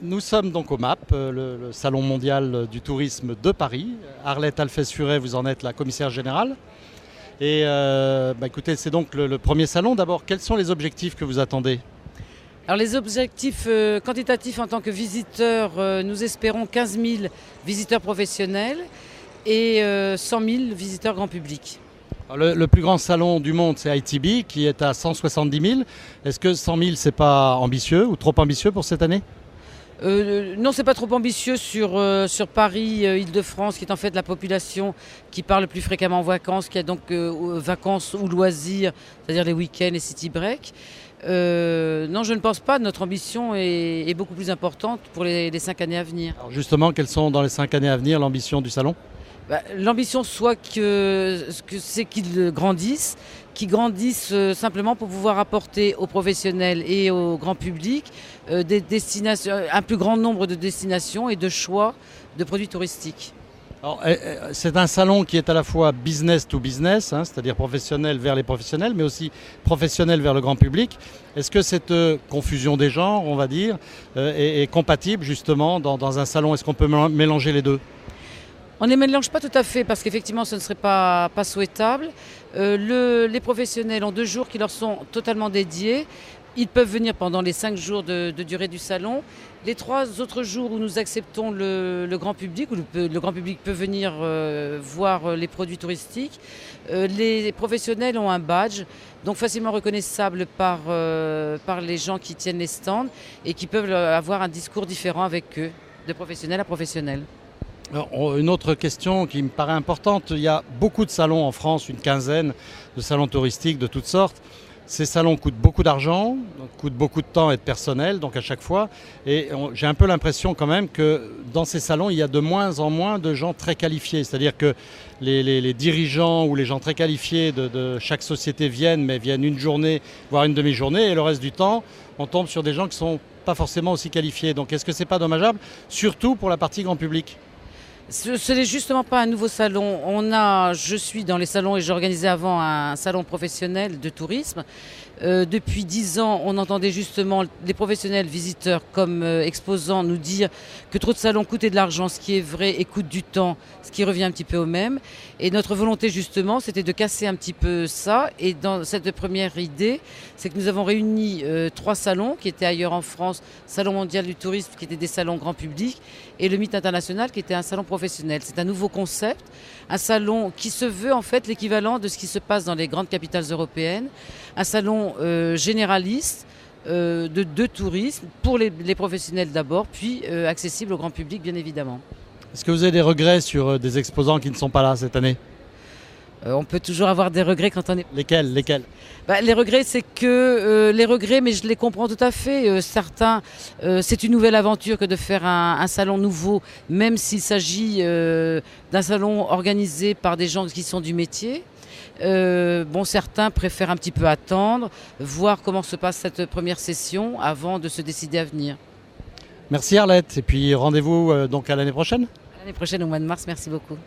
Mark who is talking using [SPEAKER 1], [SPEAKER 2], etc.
[SPEAKER 1] Nous sommes donc au MAP, le Salon mondial du tourisme de Paris. Arlette Alphès-Furet, vous en êtes la commissaire générale. Et écoutez, c'est donc le premier salon. D'abord, quels sont les objectifs que vous attendez?
[SPEAKER 2] Alors les objectifs quantitatifs en tant que visiteurs, nous espérons 15 000 visiteurs professionnels et 100 000 visiteurs grand public.
[SPEAKER 1] Alors, le plus grand salon du monde, c'est ITB, qui est à 170 000. Est-ce que 100 000, c'est pas ambitieux ou trop ambitieux pour cette année?
[SPEAKER 2] Non, c'est pas trop ambitieux sur Paris, Île-de-France, qui est en fait la population qui part le plus fréquemment en vacances, qui a donc vacances ou loisirs, c'est-à-dire les week-ends et city break. Non, je ne pense pas. Notre ambition est beaucoup plus importante pour les 5 années à venir.
[SPEAKER 1] Alors justement, quelles sont dans les 5 années à venir l'ambition du salon?
[SPEAKER 2] L'ambition soit c'est qu'ils grandissent, simplement pour pouvoir apporter aux professionnels et au grand public des destinations, un plus grand nombre de destinations et de choix de produits touristiques.
[SPEAKER 1] Alors, c'est un salon qui est à la fois business to business, c'est-à-dire professionnel vers les professionnels, mais aussi professionnel vers le grand public. Est-ce que cette confusion des genres, on va dire, est compatible justement dans un salon? Est-ce qu'on peut mélanger les deux?
[SPEAKER 2] On ne les mélange pas tout à fait parce qu'effectivement ce ne serait pas souhaitable. Les professionnels ont 2 jours qui leur sont totalement dédiés. Ils peuvent venir pendant les 5 jours de durée du salon. Les 3 autres jours où nous acceptons le grand public, où le grand public peut venir voir les produits touristiques, les professionnels ont un badge, donc facilement reconnaissable par les gens qui tiennent les stands et qui peuvent avoir un discours différent avec eux, de professionnel à professionnel.
[SPEAKER 1] Alors, une autre question qui me paraît importante, il y a beaucoup de salons en France, une quinzaine de salons touristiques de toutes sortes. Ces salons coûtent beaucoup d'argent, coûtent beaucoup de temps et de personnel, donc à chaque fois. Et j'ai un peu l'impression quand même que dans ces salons, il y a de moins en moins de gens très qualifiés. C'est-à-dire que les dirigeants ou les gens très qualifiés de chaque société viennent, mais viennent une journée, voire une demi-journée, et le reste du temps, on tombe sur des gens qui ne sont pas forcément aussi qualifiés. Donc est-ce que ce n'est pas dommageable, surtout pour la partie grand public ?
[SPEAKER 2] Ce n'est justement pas un nouveau salon. Je suis dans les salons et j'ai organisé avant un salon professionnel de tourisme. Depuis 10 ans, on entendait justement les professionnels visiteurs comme exposants nous dire que trop de salons coûtaient de l'argent, ce qui est vrai, et coûte du temps, ce qui revient un petit peu au même. Et notre volonté justement, c'était de casser un petit peu ça. Et dans cette première idée, c'est que nous avons réuni 3 salons qui étaient ailleurs en France. Salon mondial du tourisme qui étaient des salons grand public et le Mythe international qui était un salon professionnel. C'est un nouveau concept, un salon qui se veut en fait l'équivalent de ce qui se passe dans les grandes capitales européennes. Un salon généraliste de tourisme pour les professionnels d'abord, puis accessible au grand public bien évidemment.
[SPEAKER 1] Est-ce que vous avez des regrets sur des exposants qui ne sont pas là cette année?
[SPEAKER 2] On peut toujours avoir des regrets quand on est...
[SPEAKER 1] Lesquels?
[SPEAKER 2] Les regrets, c'est que les regrets, mais je les comprends tout à fait. Certains, c'est une nouvelle aventure que de faire un salon nouveau, même s'il s'agit d'un salon organisé par des gens qui sont du métier. Certains préfèrent un petit peu attendre, voir comment se passe cette première session avant de se décider à venir.
[SPEAKER 1] Merci Arlette, et puis rendez-vous donc à l'année prochaine.
[SPEAKER 2] À l'année prochaine au mois de mars, merci beaucoup.